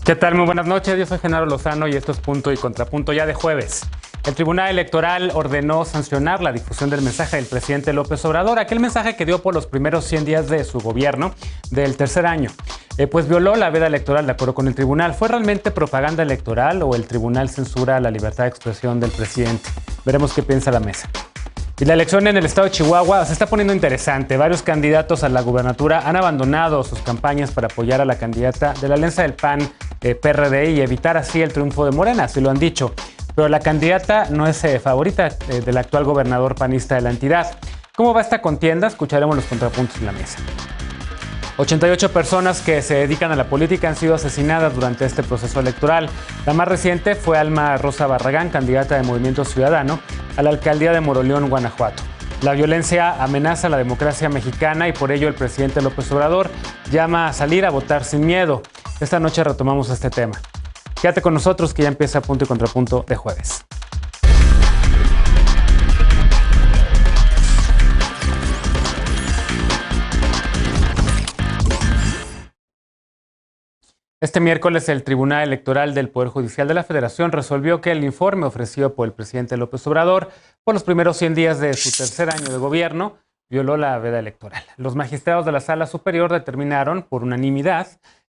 ¿Qué tal? Muy buenas noches, yo soy Genaro Lozano y esto es Punto y Contrapunto ya de jueves. El Tribunal Electoral ordenó sancionar la difusión del mensaje del presidente López Obrador, aquel mensaje que dio por los primeros 100 días de su gobierno del tercer año. Pues violó la veda electoral de acuerdo con el tribunal. ¿Fue realmente propaganda electoral o el tribunal censura la libertad de expresión del presidente? Veremos qué piensa la mesa. Y la elección en el estado de Chihuahua se está poniendo interesante. Varios candidatos a la gubernatura han abandonado sus campañas para apoyar a la candidata de la alianza del PAN, PRD, y evitar así el triunfo de Morena, así lo han dicho. Pero la candidata no es favorita del actual gobernador panista de la entidad. ¿Cómo va esta contienda? Escucharemos los contrapuntos en la mesa. 88 personas que se dedican a la política han sido asesinadas durante este proceso electoral. La más reciente fue Alma Rosa Barragán, candidata de Movimiento Ciudadano a la alcaldía de Moroleón, Guanajuato. La violencia amenaza la democracia mexicana y por ello el presidente López Obrador llama a salir a votar sin miedo. Esta noche retomamos este tema. Quédate con nosotros que ya empieza Punto y Contrapunto de jueves. Este miércoles, el Tribunal Electoral del Poder Judicial de la Federación resolvió que el informe ofrecido por el presidente López Obrador por los primeros 100 días de su tercer año de gobierno violó la veda electoral. Los magistrados de la Sala Superior determinaron por unanimidad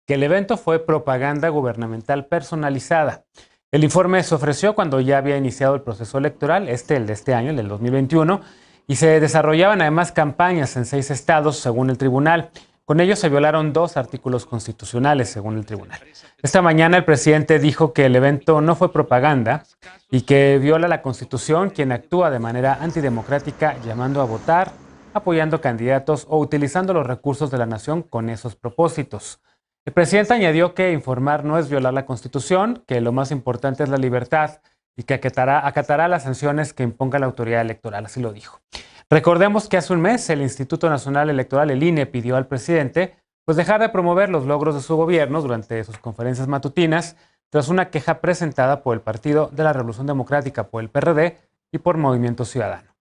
que el evento fue propaganda gubernamental personalizada. El informe se ofreció cuando ya había iniciado el proceso electoral, el de este año, el del 2021, y se desarrollaban además campañas en 6 estados, según el tribunal. Con ello se violaron 2 artículos constitucionales, según el tribunal. Esta mañana el presidente dijo que el evento no fue propaganda y que viola la Constitución quien actúa de manera antidemocrática llamando a votar, apoyando candidatos o utilizando los recursos de la nación con esos propósitos. El presidente añadió que informar no es violar la Constitución, que lo más importante es la libertad y que acatará las sanciones que imponga la autoridad electoral, así lo dijo. Recordemos que hace un mes el Instituto Nacional Electoral, el INE, pidió al presidente dejar de promover los logros de su gobierno durante sus conferencias matutinas tras una queja presentada por el Partido de la Revolución Democrática, por el PRD y por Movimiento Ciudadano.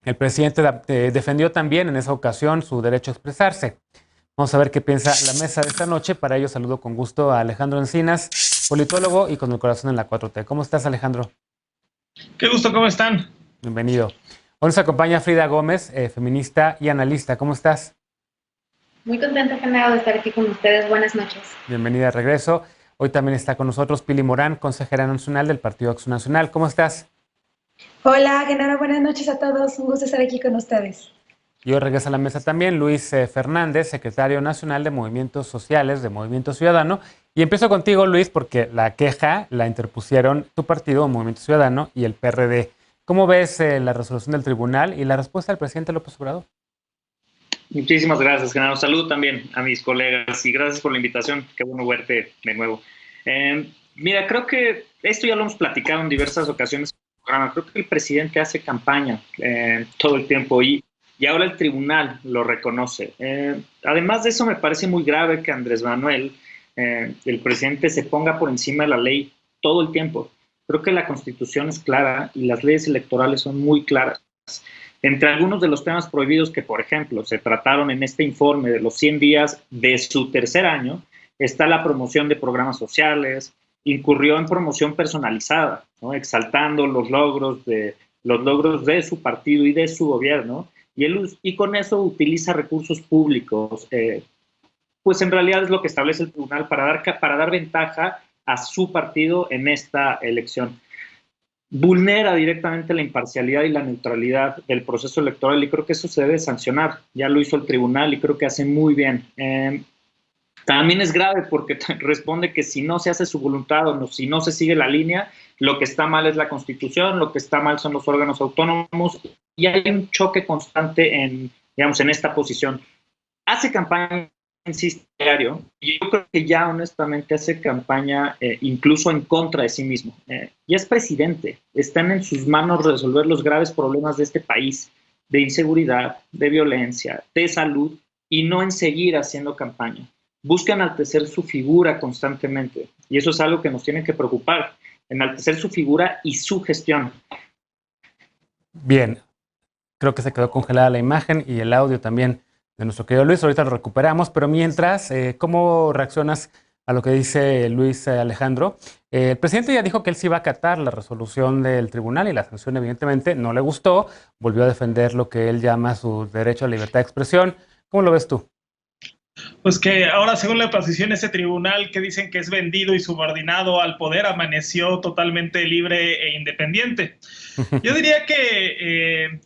El presidente defendió también en esa ocasión su derecho a expresarse. Vamos a ver qué piensa la mesa de esta noche. Para ello saludo con gusto a Alejandro Encinas, politólogo y con el corazón en la 4T. ¿Cómo estás, Alejandro? Qué gusto, ¿cómo están? Bienvenido. Hoy nos acompaña Frida Gómez, feminista y analista. ¿Cómo estás? Muy contenta, Genaro, de estar aquí con ustedes. Buenas noches. Bienvenida de regreso. Hoy también está con nosotros Pili Morán, consejera nacional del Partido Acción Nacional. ¿Cómo estás? Hola, Genaro. Buenas noches a todos. Un gusto estar aquí con ustedes. Y hoy regresa a la mesa también Luis Fernández, secretario nacional de Movimientos Sociales de Movimiento Ciudadano. Y empiezo contigo, Luis, porque la queja la interpusieron tu partido, Movimiento Ciudadano, y el PRD. ¿Cómo ves la resolución del tribunal y la respuesta del presidente López Obrador? Muchísimas gracias, Genaro. Saludo también a mis colegas y gracias por la invitación. Qué bueno verte de nuevo. Mira, creo que esto ya lo hemos platicado en diversas ocasiones en el programa. Creo que el presidente hace campaña todo el tiempo y ahora el tribunal lo reconoce. Además de eso, me parece muy grave que Andrés Manuel, el presidente, se ponga por encima de la ley todo el tiempo. Creo que la Constitución es clara y las leyes electorales son muy claras. Entre algunos de los temas prohibidos que, por ejemplo, se trataron en este informe de los 100 días de su tercer año, está la promoción de programas sociales, incurrió en promoción personalizada, ¿no? Exaltando los logros de su partido y de su gobierno, y con eso utiliza recursos públicos. Pues en realidad es lo que establece el tribunal para dar ventaja a su partido en esta elección. Vulnera directamente la imparcialidad y la neutralidad del proceso electoral y creo que eso se debe sancionar. Ya lo hizo el tribunal y creo que hace muy bien. También es grave porque responde que si no se hace su voluntad o no, si no se sigue la línea, lo que está mal es la Constitución, lo que está mal son los órganos autónomos y hay un choque constante en esta posición. Hace campaña, insiste, diario, y yo creo que ya honestamente hace campaña incluso en contra de sí mismo. Ya es presidente, están en sus manos resolver los graves problemas de este país, de inseguridad, de violencia, de salud, y no en seguir haciendo campaña. Busca enaltecer su figura constantemente, y eso es algo que nos tiene que preocupar, enaltecer su figura y su gestión. Bien, creo que se quedó congelada la imagen y el audio también de nuestro querido Luis. Ahorita lo recuperamos, pero mientras, ¿cómo reaccionas a lo que dice Luis Alejandro. El presidente ya dijo que él sí va a acatar la resolución del tribunal y la sanción evidentemente no le gustó. Volvió a defender lo que él llama su derecho a la libertad de expresión. ¿Cómo lo ves tú? Pues que ahora, según la posición, ese tribunal que dicen que es vendido y subordinado al poder, amaneció totalmente libre e independiente. Yo diría que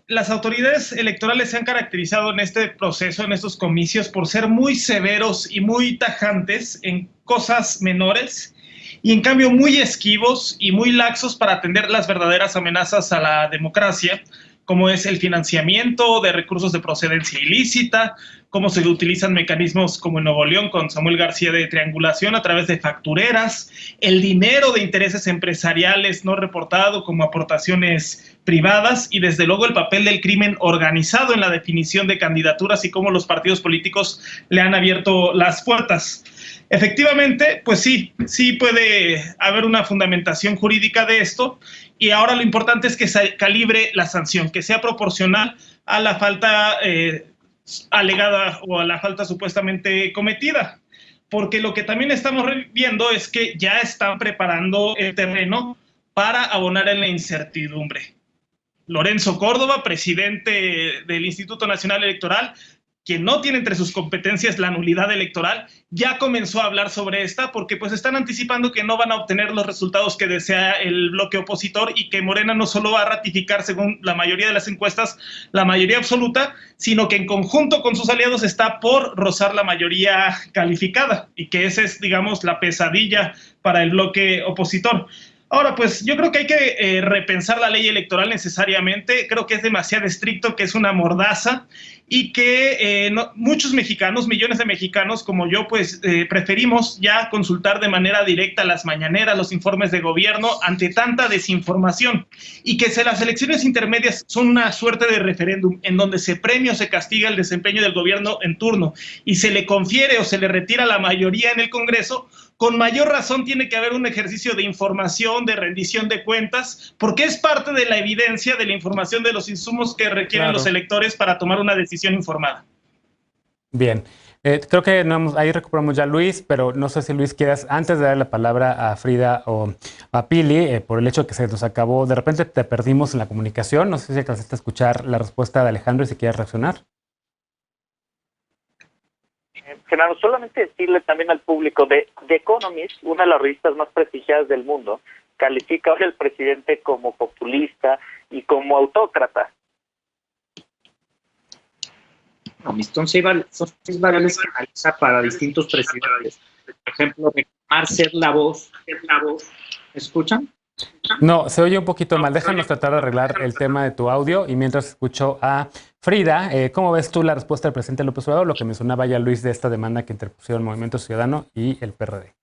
las autoridades electorales se han caracterizado en este proceso, en estos comicios, por ser muy severos y muy tajantes en cosas menores y en cambio muy esquivos y muy laxos para atender las verdaderas amenazas a la democracia, como es el financiamiento de recursos de procedencia ilícita, cómo se utilizan mecanismos como en Nuevo León con Samuel García de triangulación a través de factureras, el dinero de intereses empresariales no reportado como aportaciones privadas y desde luego el papel del crimen organizado en la definición de candidaturas y cómo los partidos políticos le han abierto las puertas. Efectivamente, pues sí puede haber una fundamentación jurídica de esto y ahora lo importante es que se calibre la sanción, que sea proporcional a la falta alegada o a la falta supuestamente cometida. Porque lo que también estamos viendo es que ya están preparando el terreno para abonar en la incertidumbre. Lorenzo Córdoba, presidente del Instituto Nacional Electoral, quien no tiene entre sus competencias la nulidad electoral, ya comenzó a hablar sobre esta porque pues están anticipando que no van a obtener los resultados que desea el bloque opositor y que Morena no solo va a ratificar, según la mayoría de las encuestas, la mayoría absoluta, sino que en conjunto con sus aliados está por rozar la mayoría calificada y que esa es, digamos, la pesadilla para el bloque opositor. Ahora, pues yo creo que hay que repensar la ley electoral necesariamente. Creo que es demasiado estricto, que es una mordaza y que muchos mexicanos, millones de mexicanos como yo, pues preferimos ya consultar de manera directa las mañaneras, los informes de gobierno ante tanta desinformación y que las elecciones intermedias son una suerte de referéndum en donde se premia o se castiga el desempeño del gobierno en turno y se le confiere o se le retira la mayoría en el Congreso. Con mayor razón tiene que haber un ejercicio de información, de rendición de cuentas, porque es parte de la evidencia de la información de los insumos que requieren los electores para tomar una decisión informada. Bien, creo que ahí recuperamos ya a Luis, pero no sé si Luis quieras, antes de dar la palabra a Frida o a Pili, por el hecho que se nos acabó, de repente te perdimos en la comunicación, no sé si alcanzaste a escuchar la respuesta de Alejandro y si quieres reaccionar. Genaro, solamente decirle también al público de The Economist, una de las revistas más prestigiadas del mundo, califica hoy al presidente como populista y como autócrata. No, son seis variables que analiza para distintos presidentes. Por ejemplo, reclamar ser la voz. ¿Escuchan? No, se oye un poquito mal. Déjanos tratar de arreglar el tema de tu audio y mientras escucho a Frida, ¿cómo ves tú la respuesta del presidente López Obrador? Lo que mencionaba ya Luis de esta demanda que interpusieron el Movimiento Ciudadano y el PRD.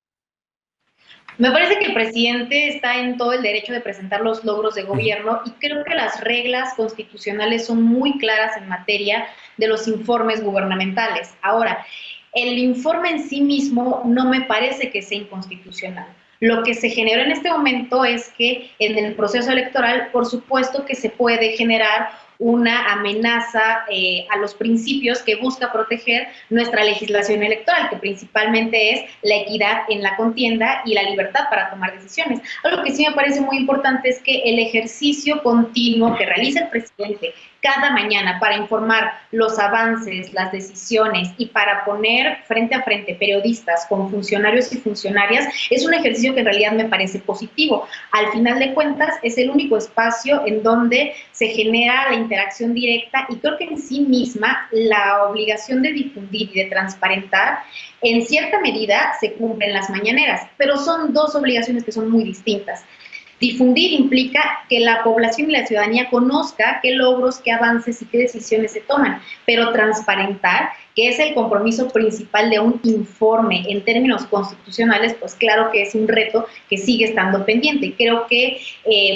Me parece que el presidente está en todo el derecho de presentar los logros de gobierno y creo que las reglas constitucionales son muy claras en materia de los informes gubernamentales. Ahora, el informe en sí mismo no me parece que sea inconstitucional. Lo que se generó en este momento es que en el proceso electoral, por supuesto que se puede generar una amenaza a los principios que busca proteger nuestra legislación electoral, que principalmente es la equidad en la contienda y la libertad para tomar decisiones. Algo que sí me parece muy importante es que el ejercicio continuo que realiza el presidente cada mañana para informar los avances, las decisiones y para poner frente a frente periodistas con funcionarios y funcionarias es un ejercicio que en realidad me parece positivo. Al final de cuentas es el único espacio en donde se genera la interacción directa y creo que en sí misma la obligación de difundir y de transparentar en cierta medida se cumple en las mañaneras, pero son dos obligaciones que son muy distintas. Difundir implica que la población y la ciudadanía conozca qué logros, qué avances y qué decisiones se toman, pero transparentar, que es el compromiso principal de un informe en términos constitucionales, pues claro que es un reto que sigue estando pendiente. Creo que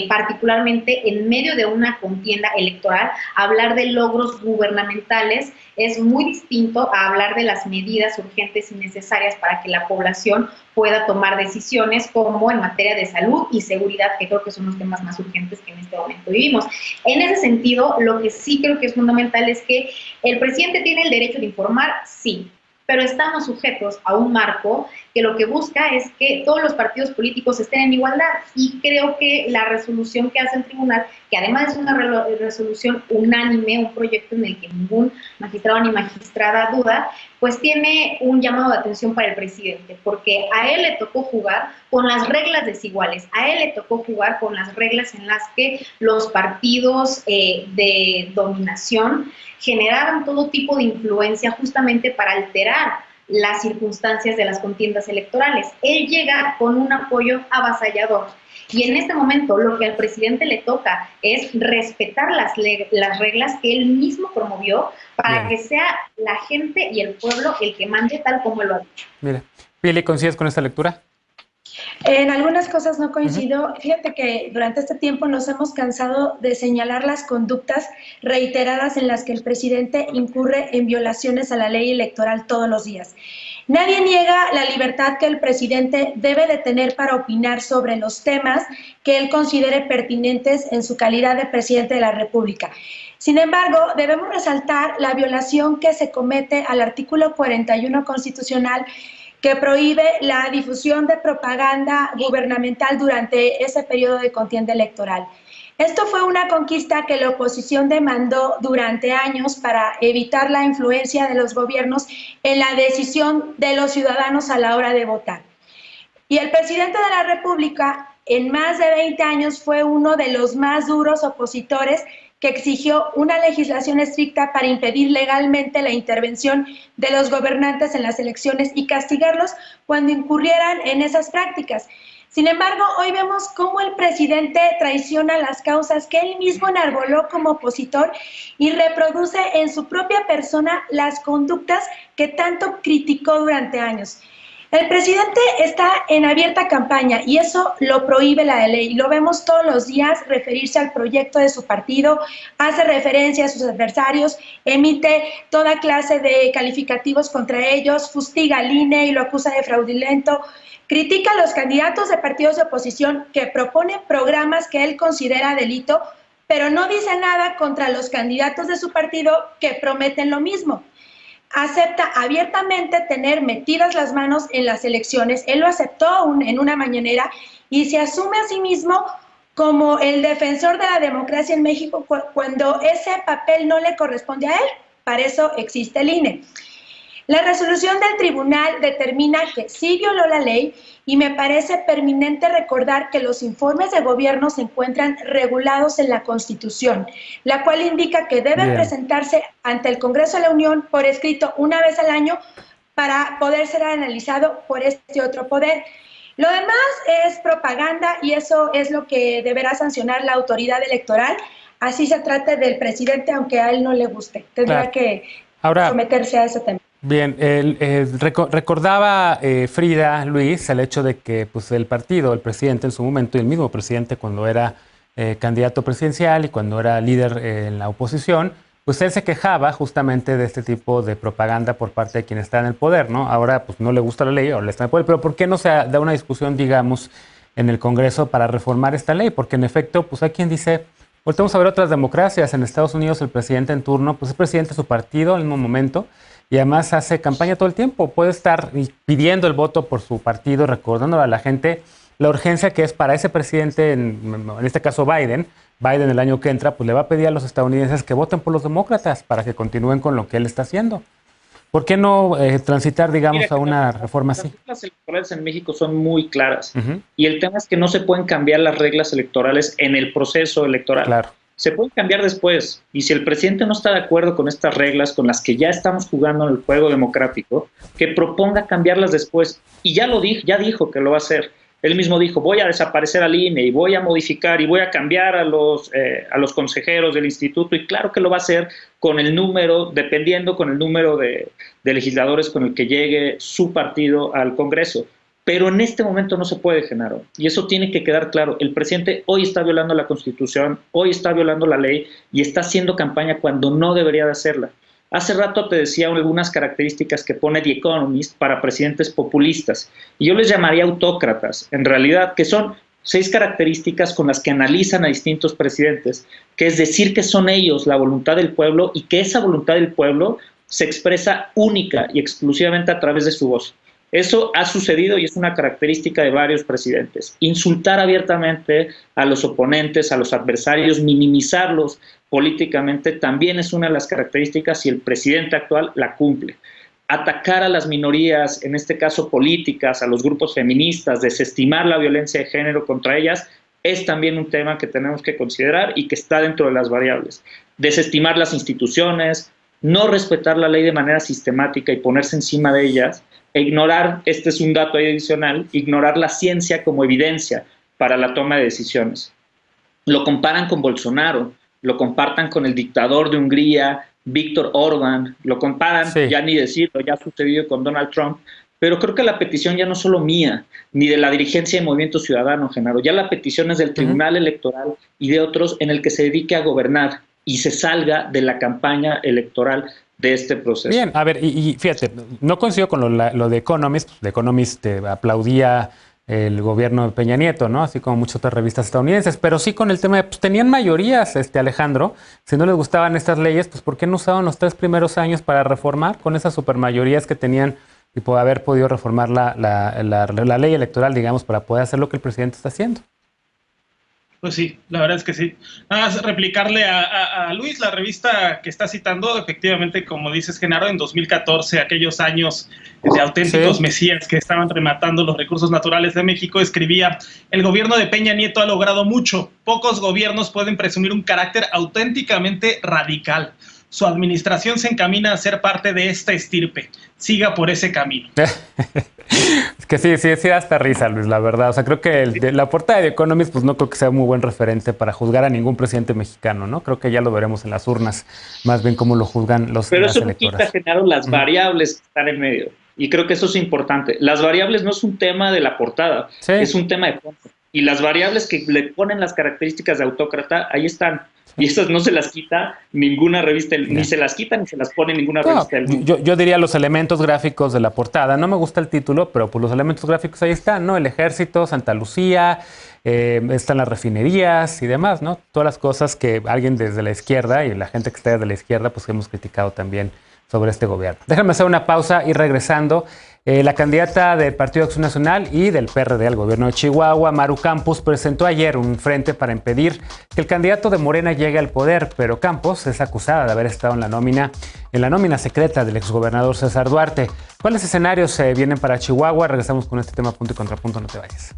particularmente en medio de una contienda electoral, hablar de logros gubernamentales es muy distinto a hablar de las medidas urgentes y necesarias para que la población pueda tomar decisiones como en materia de salud y seguridad, que creo que son los temas más urgentes que en este momento vivimos. En ese sentido, lo que sí creo que es fundamental es que el presidente tiene el derecho de informar, sí, pero estamos sujetos a un marco que lo que busca es que todos los partidos políticos estén en igualdad, y creo que la resolución que hace el tribunal, que además es una resolución unánime, un proyecto en el que ningún magistrado ni magistrada duda, pues tiene un llamado de atención para el presidente, porque a él le tocó jugar con las reglas desiguales, a él le tocó jugar con las reglas en las que los partidos de dominación generaron todo tipo de influencia justamente para alterar las circunstancias de las contiendas electorales. Él llega con un apoyo avasallador, y en este momento lo que al presidente le toca es respetar las reglas que él mismo promovió para que sea la gente y el pueblo el que mande, tal como él lo ha dicho. Mire, Pili, ¿coincides con esta lectura? En algunas cosas no coincido. Fíjate que durante este tiempo nos hemos cansado de señalar las conductas reiteradas en las que el presidente incurre en violaciones a la ley electoral todos los días. Nadie niega la libertad que el presidente debe de tener para opinar sobre los temas que él considere pertinentes en su calidad de presidente de la República. Sin embargo, debemos resaltar la violación que se comete al artículo 41 constitucional, que prohíbe la difusión de propaganda gubernamental durante ese periodo de contienda electoral. Esto fue una conquista que la oposición demandó durante años para evitar la influencia de los gobiernos en la decisión de los ciudadanos a la hora de votar. Y el presidente de la República, en más de 20 años, fue uno de los más duros opositores que exigió una legislación estricta para impedir legalmente la intervención de los gobernantes en las elecciones y castigarlos cuando incurrieran en esas prácticas. Sin embargo, hoy vemos cómo el presidente traiciona las causas que él mismo enarboló como opositor y reproduce en su propia persona las conductas que tanto criticó durante años. El presidente está en abierta campaña y eso lo prohíbe la ley. Lo vemos todos los días referirse al proyecto de su partido, hace referencia a sus adversarios, emite toda clase de calificativos contra ellos, fustiga al INE y lo acusa de fraudulento, critica a los candidatos de partidos de oposición que proponen programas que él considera delito, pero no dice nada contra los candidatos de su partido que prometen lo mismo. Acepta abiertamente tener metidas las manos en las elecciones. Él lo aceptó en una mañanera y se asume a sí mismo como el defensor de la democracia en México cuando ese papel no le corresponde a él. Para eso existe el INE. La resolución del tribunal determina que sí violó la ley y me parece pertinente recordar que los informes de gobierno se encuentran regulados en la Constitución, la cual indica que deben presentarse ante el Congreso de la Unión por escrito una vez al año para poder ser analizado por este otro poder. Lo demás es propaganda y eso es lo que deberá sancionar la autoridad electoral, así se trate del presidente, aunque a él no le guste. Tendrá que someterse a ese tema. Bien, recordaba Frida, Luis, el hecho de que pues, el partido, el presidente en su momento, y el mismo presidente cuando era candidato presidencial y cuando era líder en la oposición, pues él se quejaba justamente de este tipo de propaganda por parte de quien está en el poder, ¿no? Ahora pues no le gusta la ley, ahora le está en el poder, pero ¿por qué no se da una discusión, digamos, en el Congreso para reformar esta ley? Porque en efecto, pues hay quien dice, volvemos a ver otras democracias. En Estados Unidos el presidente en turno, pues es presidente de su partido al mismo momento, y además hace campaña todo el tiempo. Puede estar pidiendo el voto por su partido, recordándole a la gente la urgencia que es para ese presidente, en este caso Biden el año que entra, pues le va a pedir a los estadounidenses que voten por los demócratas para que continúen con lo que él está haciendo. ¿Por qué no transitar, digamos, a una reforma así? Las reglas electorales en México son muy claras. Y el tema es que no se pueden cambiar las reglas electorales en el proceso electoral. Claro. Se pueden cambiar después, y si el presidente no está de acuerdo con estas reglas con las que ya estamos jugando en el juego democrático, que proponga cambiarlas después. Y ya dijo que lo va a hacer. Él mismo dijo, voy a desaparecer al INE y voy a modificar y voy a cambiar a los consejeros del instituto, y claro que lo va a hacer con el número, dependiendo con el número de legisladores con el que llegue su partido al Congreso. Pero en este momento no se puede, Genaro, y eso tiene que quedar claro. El presidente hoy está violando la Constitución, hoy está violando la ley y está haciendo campaña cuando no debería de hacerla. Hace rato te decía algunas características que pone The Economist para presidentes populistas, y yo les llamaría autócratas, en realidad, que son 6 características con las que analizan a distintos presidentes, que es decir que son ellos la voluntad del pueblo y que esa voluntad del pueblo se expresa única y exclusivamente a través de su voz. Eso ha sucedido y es una característica de varios presidentes. Insultar abiertamente a los oponentes, a los adversarios, minimizarlos políticamente también es una de las características y el presidente actual la cumple. Atacar a las minorías, en este caso políticas, a los grupos feministas, desestimar la violencia de género contra ellas, es también un tema que tenemos que considerar y que está dentro de las variables. Desestimar las instituciones, no respetar la ley de manera sistemática y ponerse encima de ellas, e ignorar, este es un dato adicional, ignorar la ciencia como evidencia para la toma de decisiones. Lo comparan con Bolsonaro, lo compartan con el dictador de Hungría, Víctor Orbán, lo comparan, sí, ya ni decirlo, ya ha sucedido con Donald Trump, pero creo que la petición ya no es solo mía, ni de la dirigencia de Movimiento Ciudadano, Genaro, ya la petición es del Tribunal Electoral y de otros en el que se dedique a gobernar y se salga de la campaña electoral de este proceso. Bien, a ver, y fíjate, no coincido con lo de Economist. The Economist aplaudía el gobierno de Peña Nieto, ¿no? Así como muchas otras revistas estadounidenses, pero sí con el tema de, pues tenían mayorías, Alejandro, si no les gustaban estas leyes, pues ¿por qué no usaban los 3 primeros años para reformar con esas supermayorías que tenían y por haber podido reformar la ley electoral, digamos, para poder hacer lo que el presidente está haciendo? Pues sí, la verdad es que sí. Nada más replicarle a Luis, la revista que está citando, efectivamente, como dices, Genaro, en 2014, aquellos años de auténticos mesías que estaban rematando los recursos naturales de México, escribía: el gobierno de Peña Nieto ha logrado mucho. Pocos gobiernos pueden presumir un carácter auténticamente radical. Su administración se encamina a ser parte de esta estirpe. Siga por ese camino. Es que sí da hasta risa, Luis, la verdad. O sea, creo que la portada de Economist, pues no creo que sea muy buen referente para juzgar a ningún presidente mexicano, ¿no? Creo que ya lo veremos en las urnas, más bien cómo lo juzgan los electores. Pero eso no quita, Genaro, las variables que están en medio. Y creo que eso es importante. Las variables no es un tema de la portada, sí, es un tema de fondo. Y las variables que le ponen las características de autócrata, ahí están. Y esas no se las quita ninguna revista, ni se las quita ni se las pone ninguna revista del mundo. Yo diría los elementos gráficos de la portada. No me gusta el título, pero pues los elementos gráficos ahí están, ¿no? El ejército, Santa Lucía, están las refinerías y demás, ¿no? Todas las cosas que alguien desde la izquierda y la gente que está desde la izquierda, pues hemos criticado también sobre este gobierno. Déjame hacer una pausa y regresando. La candidata del Partido Acción Nacional y del PRD al gobierno de Chihuahua, Maru Campos, presentó ayer un frente para impedir que el candidato de Morena llegue al poder, pero Campos es acusada de haber estado en la nómina secreta del exgobernador César Duarte. ¿Cuáles escenarios vienen para Chihuahua? Regresamos con este tema punto y contrapunto, no te vayas.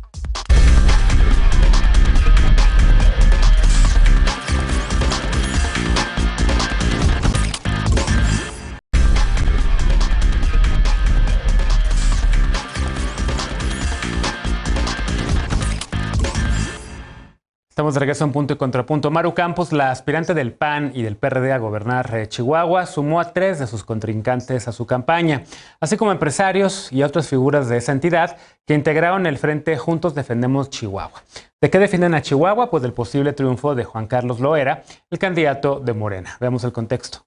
Estamos de regreso en Punto y Contrapunto. Maru Campos, la aspirante del PAN y del PRD a gobernar Chihuahua, sumó a 3 de sus contrincantes a su campaña, así como empresarios y otras figuras de esa entidad que integraron el frente Juntos Defendemos Chihuahua. ¿De qué defienden a Chihuahua? Pues del posible triunfo de Juan Carlos Loera, el candidato de Morena. Veamos el contexto.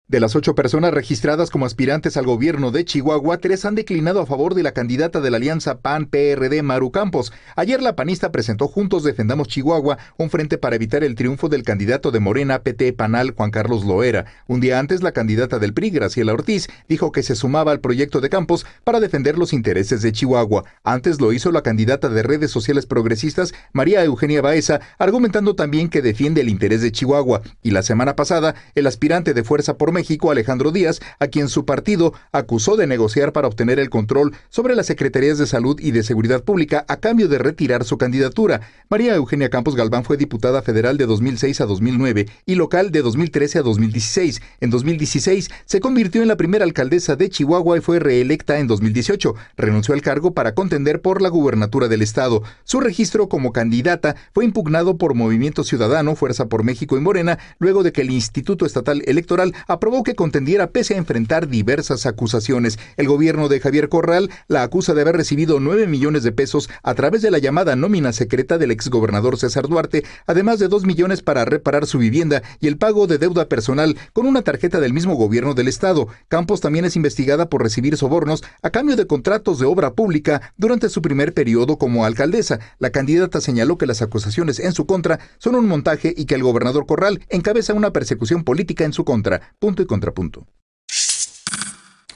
De las 8 personas registradas como aspirantes al gobierno de Chihuahua, 3 han declinado a favor de la candidata de la alianza PAN-PRD, Maru Campos. Ayer la panista presentó Juntos Defendamos Chihuahua, un frente para evitar el triunfo del candidato de Morena, PT, PANAL, Juan Carlos Loera. Un día antes, la candidata del PRI, Graciela Ortiz, dijo que se sumaba al proyecto de Campos para defender los intereses de Chihuahua. Antes lo hizo la candidata de redes sociales progresistas, María Eugenia Baeza, argumentando también que defiende el interés de Chihuahua. Y la semana pasada, el aspirante de Fuerza por México, Alejandro Díaz, a quien su partido acusó de negociar para obtener el control sobre las secretarías de Salud y de Seguridad Pública a cambio de retirar su candidatura. María Eugenia Campos Galván fue diputada federal de 2006 a 2009 y local de 2013 a 2016. En 2016 se convirtió en la primera alcaldesa de Chihuahua y fue reelecta en 2018. Renunció al cargo para contender por la gubernatura del estado. Su registro como candidata fue impugnado por Movimiento Ciudadano, Fuerza por México y Morena, luego de que el Instituto Estatal Electoral aprobó que contendiera pese a enfrentar diversas acusaciones. El gobierno de Javier Corral la acusa de haber recibido 9 millones de pesos a través de la llamada nómina secreta del exgobernador César Duarte, además de 2 millones para reparar su vivienda y el pago de deuda personal con una tarjeta del mismo gobierno del estado. Campos también es investigada por recibir sobornos a cambio de contratos de obra pública durante su primer periodo como alcaldesa. La candidata señaló que las acusaciones en su contra son un montaje y que el gobernador Corral encabeza una persecución política en su contra. Punto y contrapunto.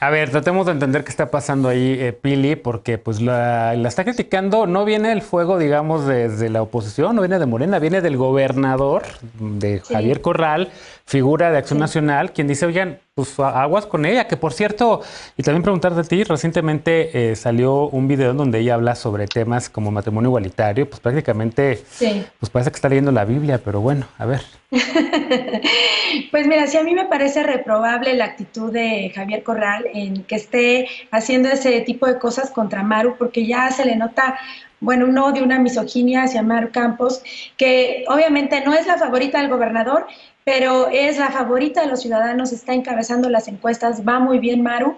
A ver, tratemos de entender qué está pasando ahí, Pili, porque pues la está criticando, no viene el fuego, digamos, desde la oposición, no viene de Morena, viene del gobernador, de Javier Corral, figura de Acción Nacional, quien dice, oigan, pues aguas con ella, que por cierto, y también preguntarte a ti, recientemente salió un video en donde ella habla sobre temas como matrimonio igualitario, pues prácticamente, pues parece que está leyendo la Biblia, pero bueno, a ver. Pues mira, sí, a mí me parece reprobable la actitud de Javier Corral en que esté haciendo ese tipo de cosas contra Maru, porque ya se le nota, bueno, un odio, una misoginia hacia Maru Campos, que obviamente no es la favorita del gobernador, pero es la favorita de los ciudadanos, está encabezando las encuestas, va muy bien Maru.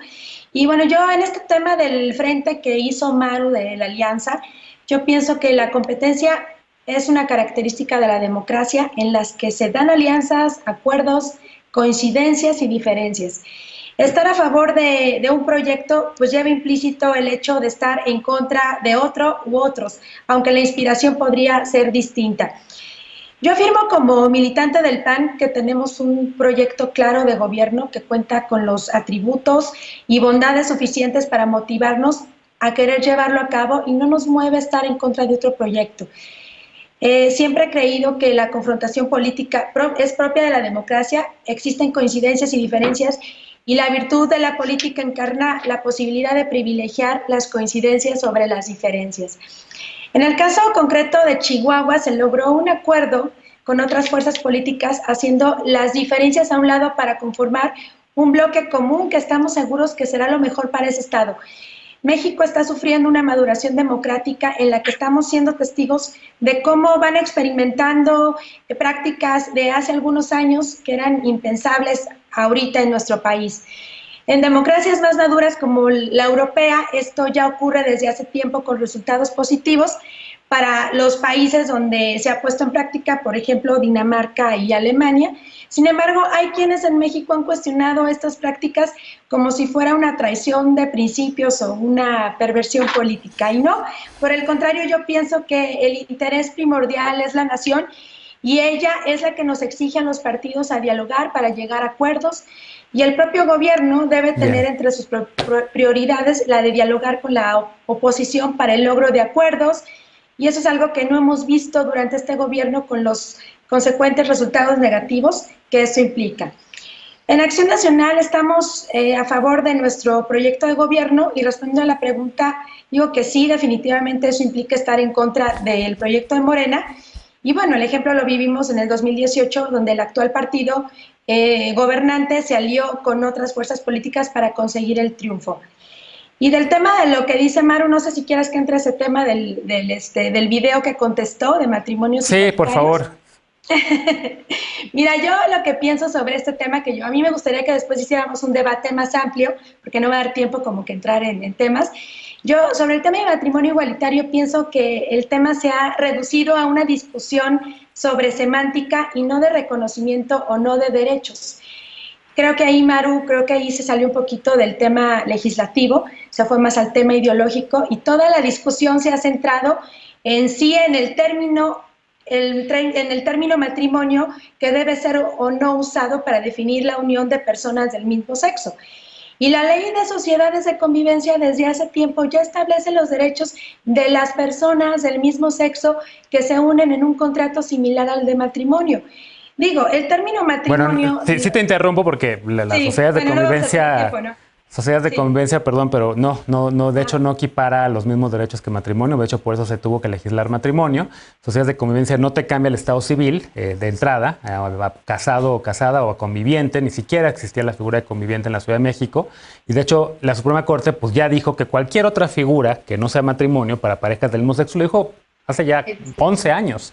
Y bueno, yo en este tema del frente que hizo Maru de la alianza, yo pienso que la competencia es una característica de la democracia en las que se dan alianzas, acuerdos, coincidencias y diferencias. Estar a favor de un proyecto pues lleva implícito el hecho de estar en contra de otro u otros, aunque la inspiración podría ser distinta. Yo afirmo como militante del PAN que tenemos un proyecto claro de gobierno que cuenta con los atributos y bondades suficientes para motivarnos a querer llevarlo a cabo y no nos mueve estar en contra de otro proyecto. Siempre he creído que la confrontación política es propia de la democracia, existen coincidencias y diferencias y la virtud de la política encarna la posibilidad de privilegiar las coincidencias sobre las diferencias. En el caso concreto de Chihuahua se logró un acuerdo con otras fuerzas políticas haciendo las diferencias a un lado para conformar un bloque común que estamos seguros que será lo mejor para ese estado. México está sufriendo una maduración democrática en la que estamos siendo testigos de cómo van experimentando prácticas de hace algunos años que eran impensables ahorita en nuestro país. En democracias más maduras como la europea, esto ya ocurre desde hace tiempo con resultados positivos para los países donde se ha puesto en práctica, por ejemplo, Dinamarca y Alemania. Sin embargo, hay quienes en México han cuestionado estas prácticas como si fuera una traición de principios o una perversión política. Y no, por el contrario, yo pienso que el interés primordial es la nación y ella es la que nos exige a los partidos a dialogar para llegar a acuerdos. Y el propio gobierno debe tener entre sus prioridades la de dialogar con la oposición para el logro de acuerdos, y eso es algo que no hemos visto durante este gobierno con los consecuentes resultados negativos que eso implica. En Acción Nacional estamos a favor de nuestro proyecto de gobierno y respondiendo a la pregunta, digo que sí, definitivamente eso implica estar en contra del proyecto de Morena. Y bueno, el ejemplo lo vivimos en el 2018, donde el actual partido gobernante se alió con otras fuerzas políticas para conseguir el triunfo. Y del tema de lo que dice Maru, no sé si quieres que entre ese tema del video que contestó de matrimonios. Sí, por favor. Mira, yo lo que pienso sobre este tema, a mí me gustaría que después hiciéramos un debate más amplio, porque no va a dar tiempo como que entrar en temas. Yo sobre el tema de matrimonio igualitario pienso que el tema se ha reducido a una discusión sobre semántica y no de reconocimiento o no de derechos. Creo que ahí, Maru, se salió un poquito del tema legislativo, se fue más al tema ideológico y toda la discusión se ha centrado en sí en el término matrimonio que debe ser o no usado para definir la unión de personas del mismo sexo. Y la ley de sociedades de convivencia desde hace tiempo ya establece los derechos de las personas del mismo sexo que se unen en un contrato similar al de matrimonio. Digo, el término matrimonio... Bueno, sí te interrumpo porque las sociedades de convivencia... Sociedades de convivencia, perdón, pero no, de hecho no equipara los mismos derechos que matrimonio, de hecho por eso se tuvo que legislar matrimonio. Sociedades de convivencia no te cambia el estado civil de entrada, a casado o casada o a conviviente, ni siquiera existía la figura de conviviente en la Ciudad de México. Y de hecho la Suprema Corte pues ya dijo que cualquier otra figura que no sea matrimonio para parejas del mismo sexo, lo dijo hace ya 11 años.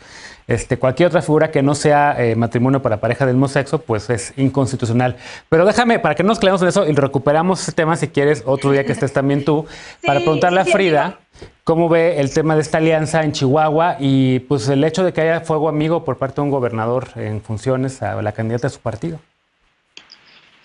Cualquier otra figura que no sea matrimonio para pareja del mismo sexo, pues es inconstitucional. Pero déjame, para que no nos clavemos en eso y recuperamos ese tema, si quieres, otro día que estés también tú, para preguntarle a Frida cómo ve el tema de esta alianza en Chihuahua y pues el hecho de que haya fuego amigo por parte de un gobernador en funciones a la candidata de su partido.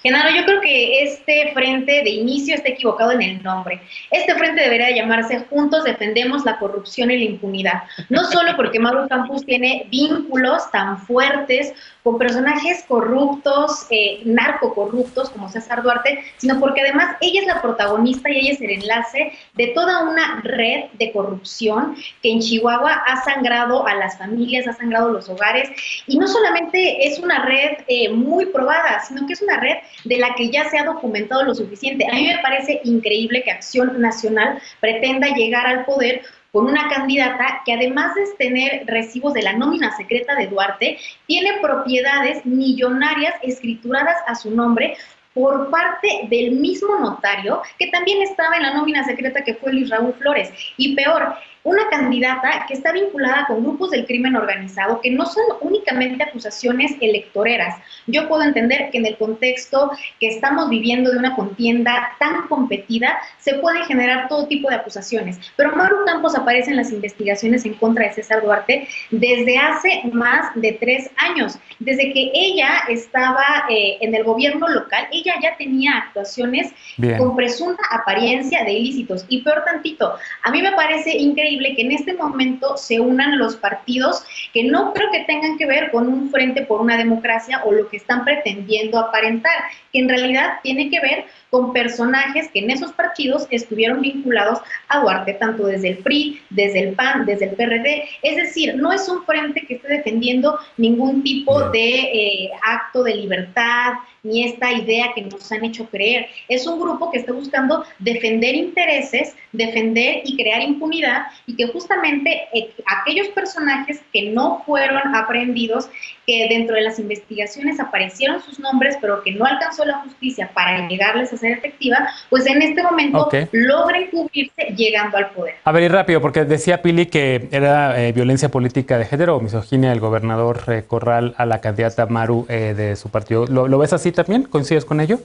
Genaro, yo creo que este frente de inicio está equivocado en el nombre. Este frente debería llamarse Juntos Defendemos la Corrupción y la Impunidad. No solo porque Maru Campos tiene vínculos tan fuertes con personajes corruptos, narcocorruptos como César Duarte, sino porque además ella es la protagonista y ella es el enlace de toda una red de corrupción que en Chihuahua ha sangrado a las familias, ha sangrado los hogares, y no solamente es una red muy probada, sino que es una red de la que ya se ha documentado lo suficiente. A mí me parece increíble que Acción Nacional pretenda llegar al poder con una candidata que, además de tener recibos de la nómina secreta de Duarte, tiene propiedades millonarias escrituradas a su nombre por parte del mismo notario que también estaba en la nómina secreta, que fue Luis Raúl Flores. Y peor, una candidata que está vinculada con grupos del crimen organizado, que no son únicamente acusaciones electoreras. Yo puedo entender que en el contexto que estamos viviendo de una contienda tan competida, se pueden generar todo tipo de acusaciones. Pero Maru Campos aparece en las investigaciones en contra de César Duarte desde hace más de 3 años. Desde que ella estaba en el gobierno local, ella ya tenía actuaciones con presunta apariencia de ilícitos. Y peor tantito, a mí me parece increíble que en este momento se unan los partidos que no creo que tengan que ver con un frente por una democracia o lo que están pretendiendo aparentar, que en realidad tiene que ver con personajes que en esos partidos estuvieron vinculados a Duarte, tanto desde el PRI, desde el PAN, desde el PRD. Es decir, no es un frente que esté defendiendo ningún tipo de acto de libertad, ni esta idea que nos han hecho creer. Es un grupo que está buscando defender intereses, defender y crear impunidad, y que justamente aquellos personajes que no fueron aprehendidos, que dentro de las investigaciones aparecieron sus nombres, pero que no alcanzó la justicia para llegarles a ser efectiva, pues en este momento logren cubrirse llegando al poder. A ver, y rápido, porque decía Pili que era violencia política de género o misoginia del gobernador Corral a la candidata Maru de su partido. ¿Lo ves así también? ¿Coincides con ello?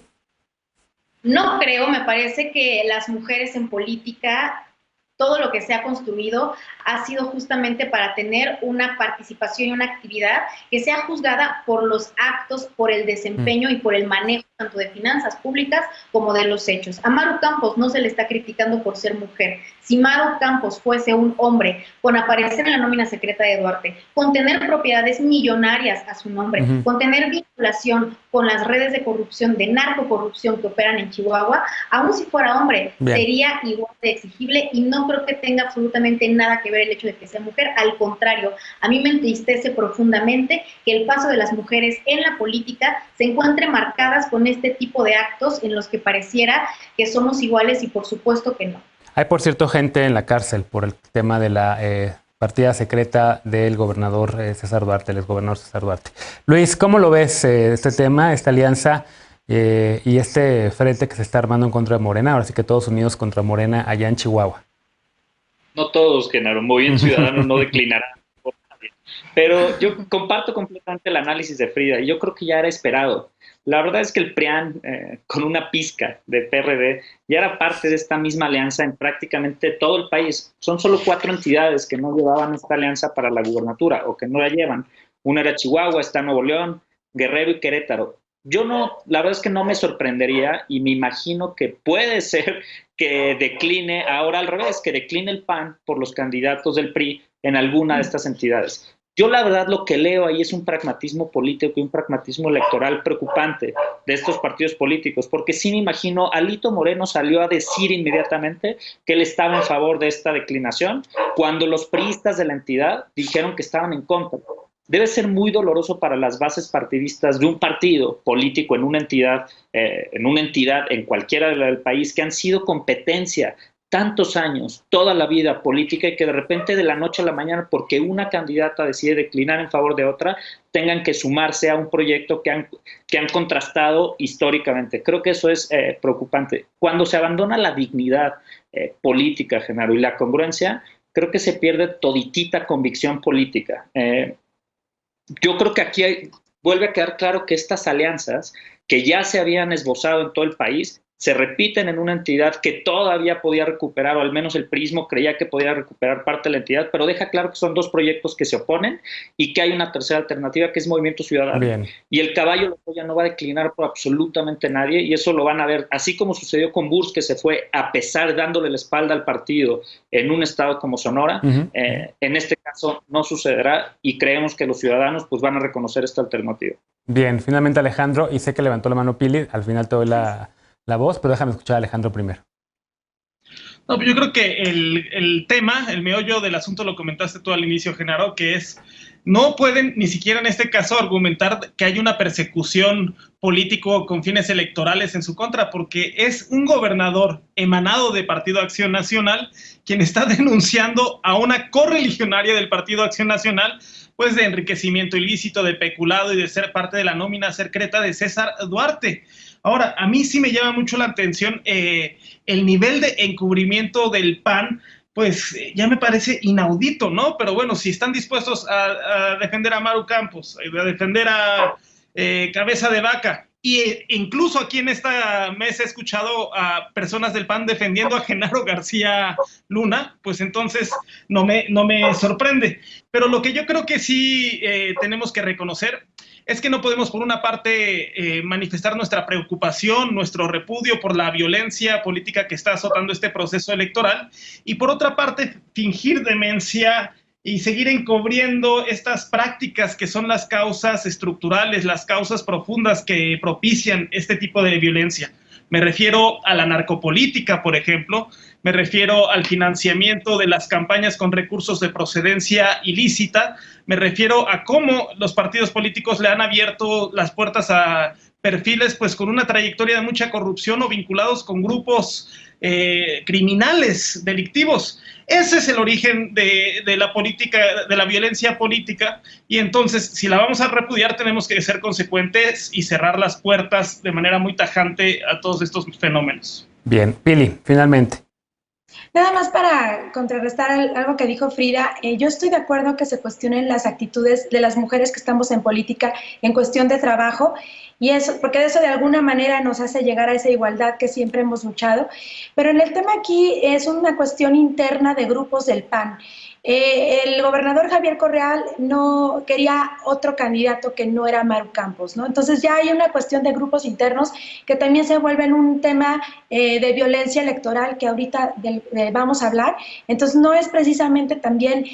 No creo, me parece que las mujeres en política, todo lo que se ha construido ha sido justamente para tener una participación y una actividad que sea juzgada por los actos, por el desempeño y por el manejo tanto de finanzas públicas como de los hechos. A Maru Campos no se le está criticando por ser mujer. Si Maru Campos fuese un hombre, con aparecer en la nómina secreta de Duarte, con tener propiedades millonarias a su nombre, con tener vinculación con las redes de corrupción, de narcocorrupción que operan en Chihuahua, aún si fuera hombre, sería igual de exigible, y no creo que tenga absolutamente nada que ver el hecho de que sea mujer. Al contrario, a mí me entristece profundamente que el paso de las mujeres en la política se encuentre marcadas con este tipo de actos en los que pareciera que somos iguales, y por supuesto que no. Hay, por cierto, gente en la cárcel por el tema de la partida secreta del gobernador César Duarte, el exgobernador César Duarte. Luis, ¿cómo lo ves este tema, esta alianza y este frente que se está armando en contra de Morena? Ahora sí que todos unidos contra Morena allá en Chihuahua. No todos, Genaro. Movimiento Ciudadano no declinará. Pero yo comparto completamente el análisis de Frida, y yo creo que ya era esperado. La verdad es que el PRIAN, con una pizca de PRD, ya era parte de esta misma alianza en prácticamente todo el país. Son solo 4 entidades que no llevaban esta alianza para la gubernatura, o que no la llevan. Una era Chihuahua, está Nuevo León, Guerrero y Querétaro. Yo no, la verdad es que no me sorprendería, y me imagino que puede ser que decline, ahora al revés, que decline el PAN por los candidatos del PRI en alguna de estas entidades. Yo la verdad lo que leo ahí es un pragmatismo político y un pragmatismo electoral preocupante de estos partidos políticos, porque sí me imagino, Alito Moreno salió a decir inmediatamente que él estaba en favor de esta declinación, cuando los priistas de la entidad dijeron que estaban en contra. Debe ser muy doloroso para las bases partidistas de un partido político en una entidad en cualquiera del país, que han sido competencia tantos años, toda la vida política, y que de repente de la noche a la mañana, porque una candidata decide declinar en favor de otra, tengan que sumarse a un proyecto que han contrastado históricamente. Creo que eso es preocupante. Cuando se abandona la dignidad política, Genaro, y la congruencia, creo que se pierde toditita convicción política. Yo creo que aquí vuelve a quedar claro que estas alianzas que ya se habían esbozado en todo el país se repiten en una entidad que todavía podía recuperar, o al menos el PRIismo creía que podía recuperar parte de la entidad, pero deja claro que son dos proyectos que se oponen y que hay una tercera alternativa que es Movimiento Ciudadano. Bien. Y el caballo ya no va a declinar por absolutamente nadie, y eso lo van a ver, así como sucedió con Burs, que se fue a pesar dándole la espalda al partido en un estado como Sonora. En este caso no sucederá, y creemos que los ciudadanos pues van a reconocer esta alternativa. Bien, finalmente Alejandro, y sé que levantó la mano Pili, al final te doy la voz, pero déjame escuchar a Alejandro primero. No, yo creo que el tema, el meollo del asunto lo comentaste tú al inicio, Genaro, que es, no pueden ni siquiera en este caso argumentar que hay una persecución político con fines electorales en su contra, porque es un gobernador emanado de Partido Acción Nacional quien está denunciando a una correligionaria del Partido Acción Nacional, pues de enriquecimiento ilícito, de peculado y de ser parte de la nómina secreta de César Duarte. Ahora, a mí sí me llama mucho la atención el nivel de encubrimiento del PAN, pues ya me parece inaudito, ¿no? Pero bueno, si están dispuestos a defender a Maru Campos, a defender a Cabeza de Vaca, e incluso aquí en esta mesa he escuchado a personas del PAN defendiendo a Genaro García Luna, pues entonces no me sorprende. Pero lo que yo creo que sí tenemos que reconocer es que no podemos, por una parte, manifestar nuestra preocupación, nuestro repudio por la violencia política que está azotando este proceso electoral, y por otra parte, fingir demencia y seguir encubriendo estas prácticas que son las causas estructurales, las causas profundas que propician este tipo de violencia. Me refiero a la narcopolítica, por ejemplo, me refiero al financiamiento de las campañas con recursos de procedencia ilícita, me refiero a cómo los partidos políticos le han abierto las puertas a perfiles pues con una trayectoria de mucha corrupción o vinculados con grupos criminales, delictivos. Ese es el origen de la política, de la violencia política, y entonces si la vamos a repudiar tenemos que ser consecuentes y cerrar las puertas de manera muy tajante a todos estos fenómenos. Bien, Pili, finalmente. Nada más para contrarrestar algo que dijo Frida, yo estoy de acuerdo que se cuestionen las actitudes de las mujeres que estamos en política en cuestión de trabajo, y eso, porque eso de alguna manera nos hace llegar a esa igualdad que siempre hemos luchado, pero en el tema aquí es una cuestión interna de grupos del PAN. El gobernador Javier Correal no quería otro candidato que no era Maru Campos, ¿no? Entonces ya hay una cuestión de grupos internos que también se vuelven un tema de violencia electoral que ahorita vamos a hablar. Entonces no es precisamente también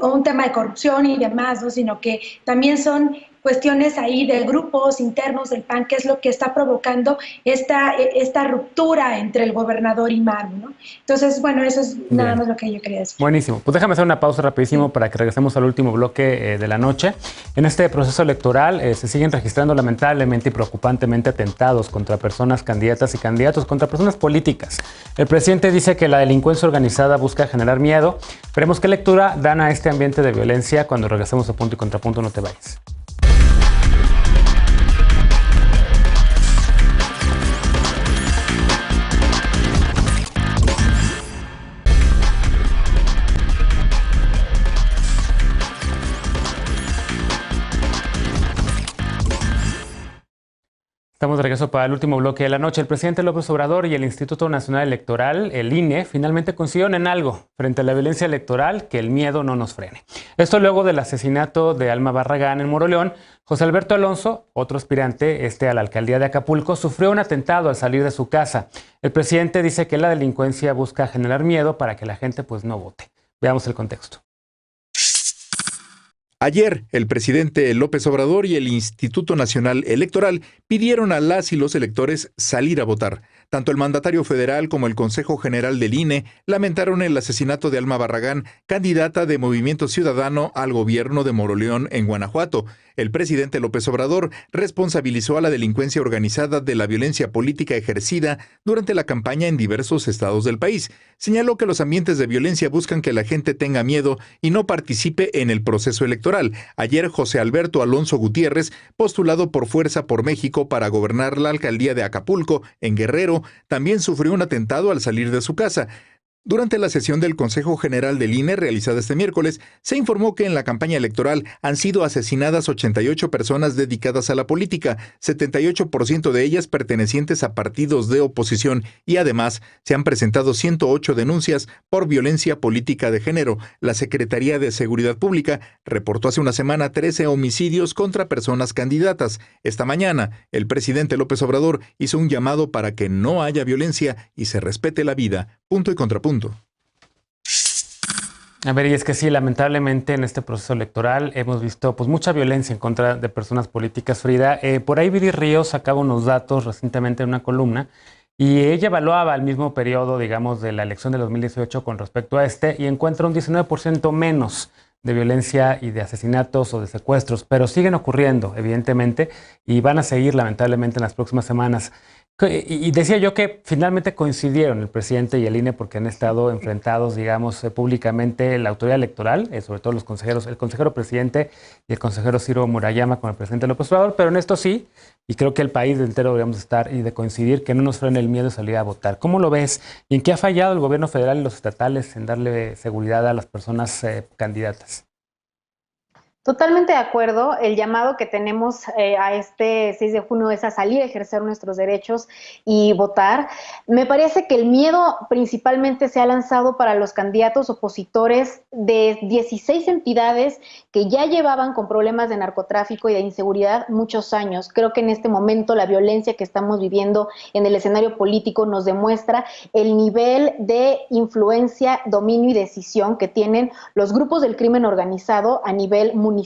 un tema de corrupción y demás, ¿no? Sino que también son cuestiones ahí de grupos internos del PAN, que es lo que está provocando esta ruptura entre el gobernador y Maru, ¿no? Entonces, bueno, eso es nada más lo que yo quería decir. Buenísimo. Pues déjame hacer una pausa rapidísimo para que regresemos al último bloque de la noche. En este proceso electoral se siguen registrando lamentablemente y preocupantemente atentados contra personas candidatas y candidatos, contra personas políticas. El presidente dice que la delincuencia organizada busca generar miedo. Veremos qué lectura dan a este ambiente de violencia cuando regresemos a Punto y Contrapunto. No te vayas. Estamos de regreso para el último bloque de la noche. El presidente López Obrador y el Instituto Nacional Electoral, el INE, finalmente coincidieron en algo frente a la violencia electoral: que el miedo no nos frene. Esto luego del asesinato de Alma Barragán en Moroleón. José Alberto Alonso, otro aspirante a la alcaldía de Acapulco, sufrió un atentado al salir de su casa. El presidente dice que la delincuencia busca generar miedo para que la gente pues no vote. Veamos el contexto. Ayer, el presidente López Obrador y el Instituto Nacional Electoral pidieron a las y los electores salir a votar. Tanto el mandatario federal como el Consejo General del INE lamentaron el asesinato de Alma Barragán, candidata de Movimiento Ciudadano al gobierno de Moroleón, en Guanajuato. El presidente López Obrador responsabilizó a la delincuencia organizada de la violencia política ejercida durante la campaña en diversos estados del país. Señaló que los ambientes de violencia buscan que la gente tenga miedo y no participe en el proceso electoral. Ayer, José Alberto Alonso Gutiérrez, postulado por Fuerza por México para gobernar la alcaldía de Acapulco, en Guerrero, también sufrió un atentado al salir de su casa. Durante la sesión del Consejo General del INE realizada este miércoles, se informó que en la campaña electoral han sido asesinadas 88 personas dedicadas a la política, 78% de ellas pertenecientes a partidos de oposición, y además se han presentado 108 denuncias por violencia política de género. La Secretaría de Seguridad Pública reportó hace una semana 13 homicidios contra personas candidatas. Esta mañana, el presidente López Obrador hizo un llamado para que no haya violencia y se respete la vida. Punto y contrapunto. A ver, y es que sí, lamentablemente en este proceso electoral hemos visto pues mucha violencia en contra de personas políticas, Frida. Por ahí Viri Ríos sacaba unos datos recientemente en una columna y ella evaluaba el mismo periodo, digamos, de la elección de 2018 con respecto a este y encuentra un 19% menos de violencia y de asesinatos o de secuestros, pero siguen ocurriendo, evidentemente, y van a seguir lamentablemente en las próximas semanas. Y decía yo que finalmente coincidieron el presidente y el INE porque han estado enfrentados, digamos, públicamente la autoridad electoral, sobre todo los consejeros, el consejero presidente y el consejero Ciro Murayama con el presidente López Obrador, pero en esto sí, y creo que el país entero deberíamos estar y de coincidir que no nos frene el miedo de salir a votar. ¿Cómo lo ves? ¿Y en qué ha fallado el gobierno federal y los estatales en darle seguridad a las personas candidatas? Totalmente de acuerdo. El llamado que tenemos a este 6 de junio es a salir a ejercer nuestros derechos y votar. Me parece que el miedo principalmente se ha lanzado para los candidatos opositores de 16 entidades que ya llevaban con problemas de narcotráfico y de inseguridad muchos años. Creo que en este momento la violencia que estamos viviendo en el escenario político nos demuestra el nivel de influencia, dominio y decisión que tienen los grupos del crimen organizado a nivel municipal.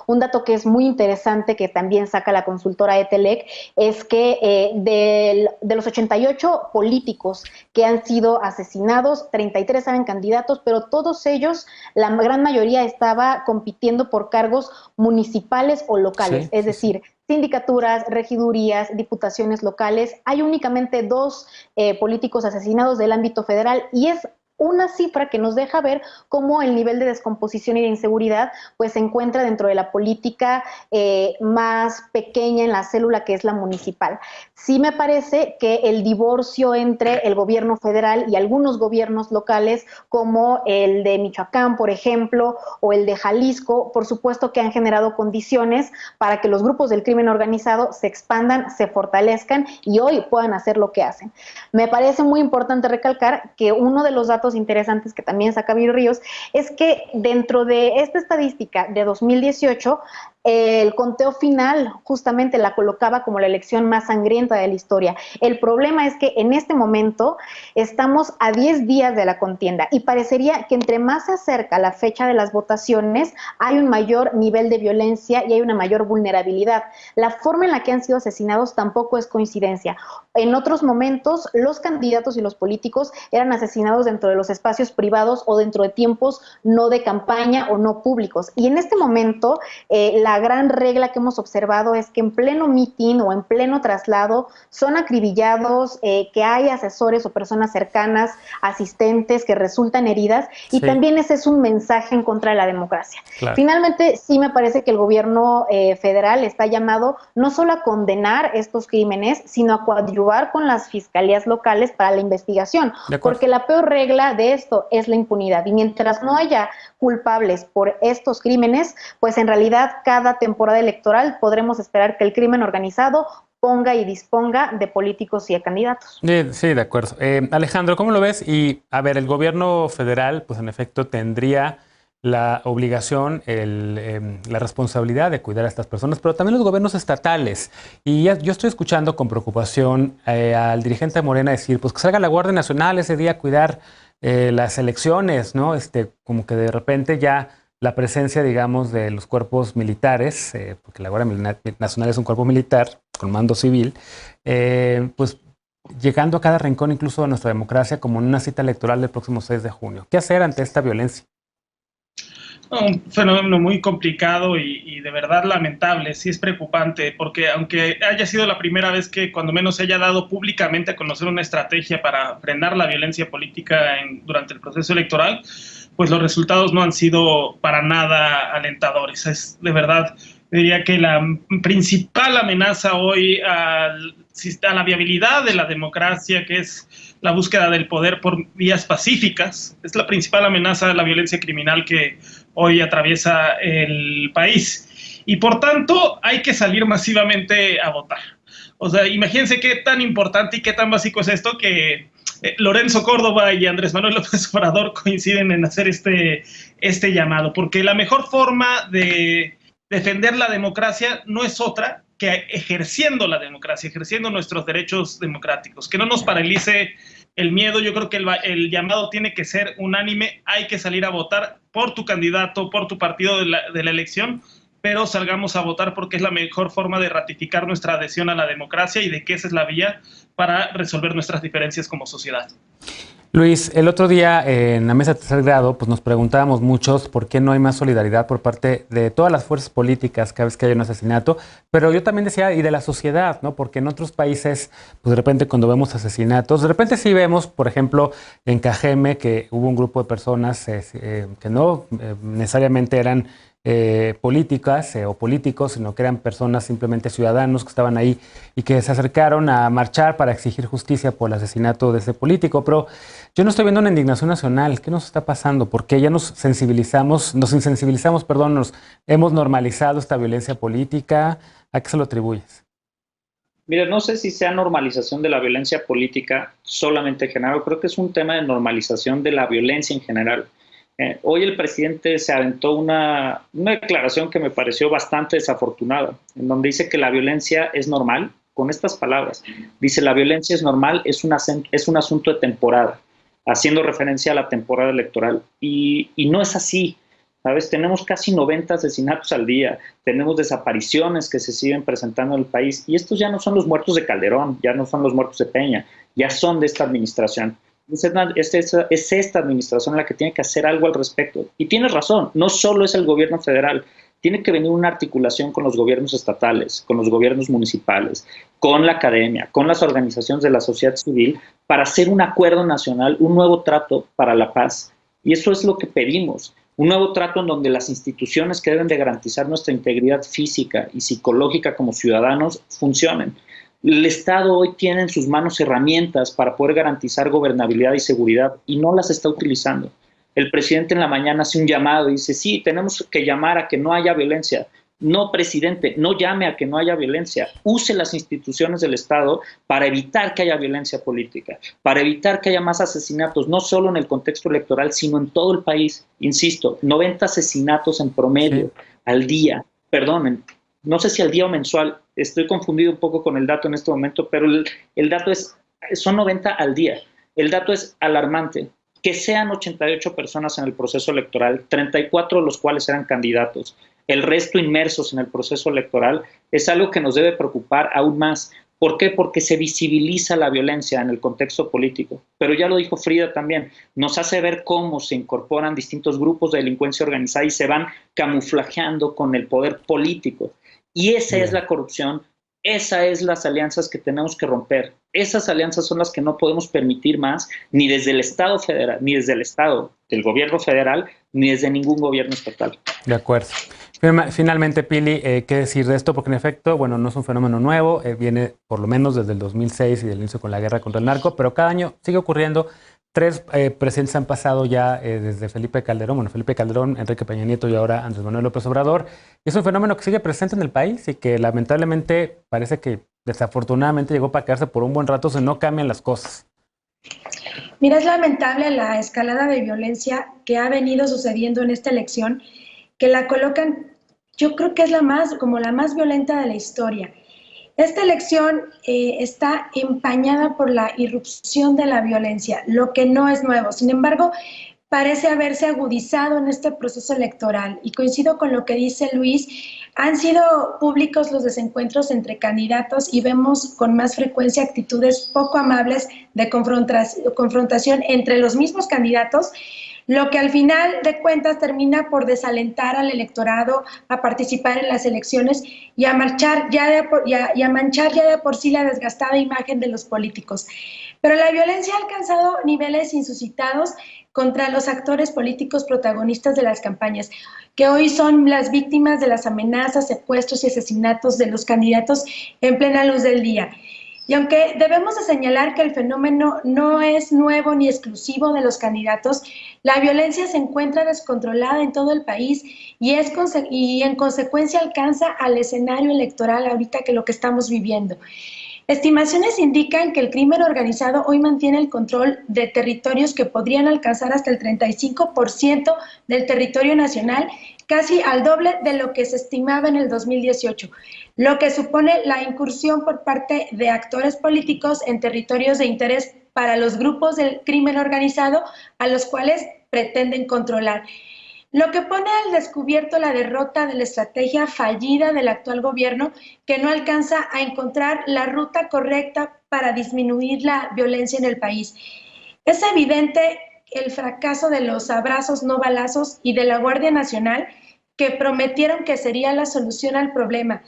Un dato que es muy interesante que también saca la consultora ETELEC es que de los 88 políticos que han sido asesinados, 33 eran candidatos, pero todos ellos, la gran mayoría estaba compitiendo por cargos municipales o locales, sí, es decir, sindicaturas, regidurías, diputaciones locales. Hay únicamente 2 políticos asesinados del ámbito federal y es una cifra que nos deja ver cómo el nivel de descomposición y de inseguridad pues se encuentra dentro de la política más pequeña en la célula que es la municipal. Sí me parece que el divorcio entre el gobierno federal y algunos gobiernos locales como el de Michoacán, por ejemplo, o el de Jalisco, por supuesto que han generado condiciones para que los grupos del crimen organizado se expandan, se fortalezcan y hoy puedan hacer lo que hacen. Me parece muy importante recalcar que uno de los datos interesantes que también saca Viri Ríos es que dentro de esta estadística de 2018 el conteo final justamente la colocaba como la elección más sangrienta de la historia. El problema es que en este momento estamos a 10 días de la contienda y parecería que entre más se acerca la fecha de las votaciones hay un mayor nivel de violencia y hay una mayor vulnerabilidad. La forma en la que han sido asesinados tampoco es coincidencia. En otros momentos los candidatos y los políticos eran asesinados dentro de los espacios privados o dentro de tiempos no de campaña o no públicos. Y en este momento la gran regla que hemos observado es que en pleno mitin o en pleno traslado son acribillados, que hay asesores o personas cercanas, asistentes que resultan heridas y sí, también ese es un mensaje en contra de la democracia. Claro. Finalmente, sí me parece que el gobierno federal está llamado no solo a condenar estos crímenes, sino a coadyuvar con las fiscalías locales para la investigación, porque la peor regla de esto es la impunidad y mientras no haya culpables por estos crímenes, pues en realidad cada temporada electoral podremos esperar que el crimen organizado ponga y disponga de políticos y de candidatos. Sí, de acuerdo. Alejandro, ¿cómo lo ves? Y a ver, el gobierno federal, pues en efecto tendría la obligación, la responsabilidad de cuidar a estas personas, pero también los gobiernos estatales. Y yo estoy escuchando con preocupación al dirigente de Morena decir, pues que salga la Guardia Nacional ese día a cuidar las elecciones, ¿no? Como que de repente ya la presencia, digamos, de los cuerpos militares, porque la Guardia Nacional es un cuerpo militar con mando civil, pues llegando a cada rincón incluso de nuestra democracia como en una cita electoral del próximo 6 de junio. ¿Qué hacer ante esta violencia? Un fenómeno muy complicado y de verdad lamentable, sí es preocupante, porque aunque haya sido la primera vez que cuando menos se haya dado públicamente a conocer una estrategia para frenar la violencia política durante el proceso electoral, pues los resultados no han sido para nada alentadores. Es de verdad Diría que la principal amenaza hoy a la viabilidad de la democracia, que es la búsqueda del poder por vías pacíficas, es la principal amenaza de la violencia criminal que hoy atraviesa el país. Y por tanto, hay que salir masivamente a votar. O sea, imagínense qué tan importante y qué tan básico es esto que Lorenzo Córdoba y Andrés Manuel López Obrador coinciden en hacer este llamado, porque la mejor forma de defender la democracia no es otra que ejerciendo la democracia, ejerciendo nuestros derechos democráticos, que no nos paralice el miedo. Yo creo que el llamado tiene que ser unánime, hay que salir a votar por tu candidato, por tu partido de la elección, pero salgamos a votar porque es la mejor forma de ratificar nuestra adhesión a la democracia y de que esa es la vía para resolver nuestras diferencias como sociedad. Luis, el otro día en la mesa de tercer grado pues nos preguntábamos muchos por qué no hay más solidaridad por parte de todas las fuerzas políticas cada vez que hay un asesinato, pero yo también decía, y de la sociedad, ¿no? Porque en otros países, pues de repente cuando vemos asesinatos, de repente sí vemos, por ejemplo, en Cajeme, que hubo un grupo de personas que no necesariamente eran políticas o políticos, sino que eran personas simplemente ciudadanos que estaban ahí y que se acercaron a marchar para exigir justicia por el asesinato de ese político. Pero yo no estoy viendo una indignación nacional. ¿Qué nos está pasando? Porque ya nos insensibilizamos, nos hemos normalizado esta violencia política. ¿A qué se lo atribuyes? Mira, no sé si sea normalización de la violencia política solamente en general, creo que es un tema de normalización de la violencia en general. Hoy el presidente se aventó una declaración que me pareció bastante desafortunada, en donde dice que la violencia es normal, con estas palabras. Dice, la violencia es normal, es un asunto de temporada, haciendo referencia a la temporada electoral. Y no es así, ¿sabes? Tenemos casi 90 asesinatos al día, tenemos desapariciones que se siguen presentando en el país, y estos ya no son los muertos de Calderón, ya no son los muertos de Peña, ya son de esta administración. Es esta administración la que tiene que hacer algo al respecto. Y tienes razón, no solo es el gobierno federal, tiene que venir una articulación con los gobiernos estatales, con los gobiernos municipales, con la academia, con las organizaciones de la sociedad civil, para hacer un acuerdo nacional, un nuevo trato para la paz. Y eso es lo que pedimos, un nuevo trato en donde las instituciones que deben de garantizar nuestra integridad física y psicológica como ciudadanos funcionen. El Estado hoy tiene en sus manos herramientas para poder garantizar gobernabilidad y seguridad y no las está utilizando. El presidente en la mañana hace un llamado y dice, sí, tenemos que llamar a que no haya violencia. No, presidente, no llame a que no haya violencia. Use las instituciones del Estado para evitar que haya violencia política, para evitar que haya más asesinatos, no solo en el contexto electoral, sino en todo el país. Insisto, 90 asesinatos en promedio al día. Perdonen, no sé si al día o mensual, estoy confundido un poco con el dato en este momento, pero el dato son 90 al día. El dato es alarmante. Que sean 88 personas en el proceso electoral, 34 de los cuales eran candidatos, el resto inmersos en el proceso electoral, es algo que nos debe preocupar aún más. ¿Por qué? Porque se visibiliza la violencia en el contexto político. Pero ya lo dijo Frida también, nos hace ver cómo se incorporan distintos grupos de delincuencia organizada y se van camuflajeando con el poder político. Y esa es la corrupción, esas es las alianzas que tenemos que romper. Esas alianzas son las que no podemos permitir más, ni desde el Estado federal, ni desde el Estado del gobierno federal, ni desde ningún gobierno estatal. De acuerdo. Finalmente, Pili, ¿qué decir de esto? Porque en efecto, bueno, no es un fenómeno nuevo, viene por lo menos desde el 2006 y del inicio con la guerra contra el narco, pero cada año sigue ocurriendo. 3 presidentes han pasado ya desde Felipe Calderón, Enrique Peña Nieto y ahora Andrés Manuel López Obrador. Y es un fenómeno que sigue presente en el país y que lamentablemente parece que desafortunadamente llegó para quedarse por un buen rato si no cambian las cosas. Mira, es lamentable la escalada de violencia que ha venido sucediendo en esta elección, que la colocan, yo creo que es la más violenta de la historia. Esta elección está empañada por la irrupción de la violencia, lo que no es nuevo. Sin embargo, parece haberse agudizado en este proceso electoral. Y coincido con lo que dice Luis, han sido públicos los desencuentros entre candidatos y vemos con más frecuencia actitudes poco amables de confrontación entre los mismos candidatos, lo que al final de cuentas termina por desalentar al electorado a participar en las elecciones y a manchar ya de por sí la desgastada imagen de los políticos. Pero la violencia ha alcanzado niveles insuscitados contra los actores políticos protagonistas de las campañas, que hoy son las víctimas de las amenazas, secuestros y asesinatos de los candidatos en plena luz del día. Y aunque debemos de señalar que el fenómeno no es nuevo ni exclusivo de los candidatos, la violencia se encuentra descontrolada en todo el país y en consecuencia alcanza al escenario electoral ahorita que lo que estamos viviendo. Estimaciones indican que el crimen organizado hoy mantiene el control de territorios que podrían alcanzar hasta el 35% del territorio nacional, casi al doble de lo que se estimaba en el 2018, lo que supone la incursión por parte de actores políticos en territorios de interés para los grupos del crimen organizado a los cuales pretenden controlar. Lo que pone al descubierto la derrota de la estrategia fallida del actual gobierno, que no alcanza a encontrar la ruta correcta para disminuir la violencia en el país. Es evidente el fracaso de los abrazos no balazos y de la Guardia Nacional, que prometieron que sería la solución al problema.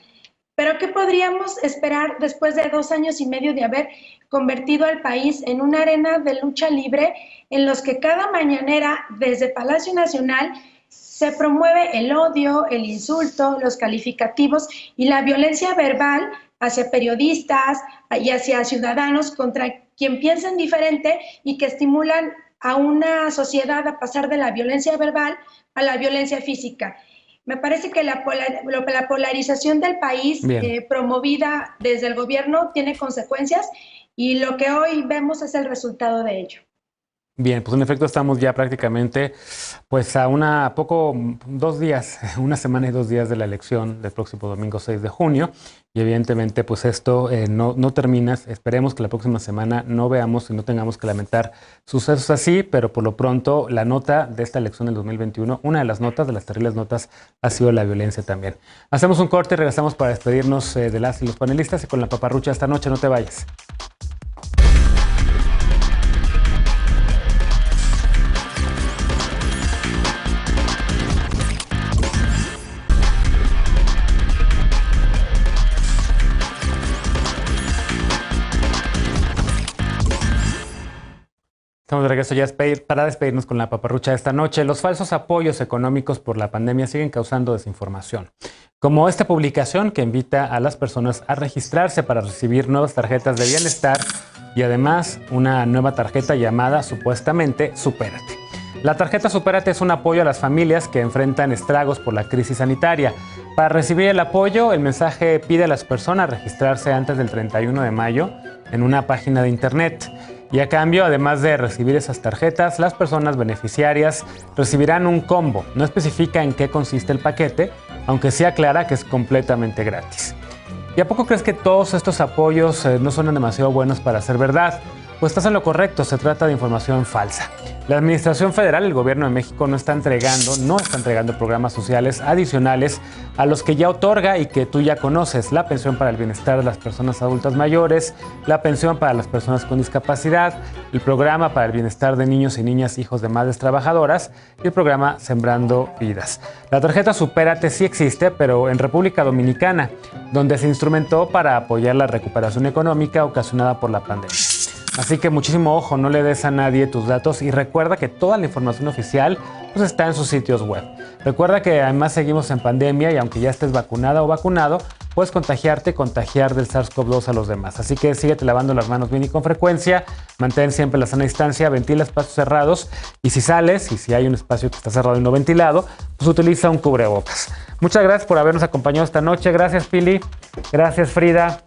Pero ¿qué podríamos esperar después de 2 años y medio de haber convertido al país en una arena de lucha libre en los que cada mañanera desde Palacio Nacional se promueve el odio, el insulto, los calificativos y la violencia verbal hacia periodistas y hacia ciudadanos contra quien piensan diferente y que estimulan a una sociedad a pasar de la violencia verbal a la violencia física? Me parece que la polarización del país promovida desde el gobierno tiene consecuencias y lo que hoy vemos es el resultado de ello. Bien, pues en efecto estamos ya prácticamente pues a una semana y 2 días de la elección del próximo domingo 6 de junio y evidentemente pues esto no termina. Esperemos que la próxima semana no veamos y no tengamos que lamentar sucesos así, pero por lo pronto la nota de esta elección del 2021, una de las terribles notas, ha sido la violencia también. Hacemos un corte y regresamos para despedirnos de las y los panelistas y con la paparrucha esta noche. No te vayas. Estamos de regreso ya para despedirnos con la paparrucha de esta noche. Los falsos apoyos económicos por la pandemia siguen causando desinformación, como esta publicación que invita a las personas a registrarse para recibir nuevas tarjetas de bienestar y además una nueva tarjeta llamada supuestamente Supérate. La tarjeta Supérate es un apoyo a las familias que enfrentan estragos por la crisis sanitaria. Para recibir el apoyo, el mensaje pide a las personas registrarse antes del 31 de mayo en una página de internet. Y a cambio, además de recibir esas tarjetas, las personas beneficiarias recibirán un combo. No especifica en qué consiste el paquete, aunque sí aclara que es completamente gratis. ¿Y a poco crees que todos estos apoyos no son demasiado buenos para ser verdad? Pues estás en lo correcto, se trata de información falsa. La Administración Federal, el Gobierno de México, no está entregando programas sociales adicionales a los que ya otorga y que tú ya conoces: la pensión para el bienestar de las personas adultas mayores, la pensión para las personas con discapacidad, el programa para el bienestar de niños y niñas hijos de madres trabajadoras y el programa Sembrando Vidas. La tarjeta Supérate sí existe, pero en República Dominicana, donde se instrumentó para apoyar la recuperación económica ocasionada por la pandemia. Así que muchísimo ojo, no le des a nadie tus datos y recuerda que toda la información oficial pues está en sus sitios web. Recuerda que además seguimos en pandemia y aunque ya estés vacunada o vacunado, puedes contagiar del SARS-CoV-2 a los demás. Así que síguete lavando las manos bien y con frecuencia, mantén siempre la sana distancia, ventila espacios cerrados y si sales y si hay un espacio que está cerrado y no ventilado, pues utiliza un cubrebocas. Muchas gracias por habernos acompañado esta noche. Gracias, Pili. Gracias, Frida.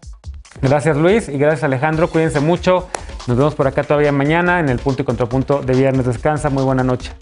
Gracias, Luis, y gracias, Alejandro. Cuídense mucho. Nos vemos por acá todavía mañana en el punto y contrapunto de viernes. Descansa. Muy buena noche.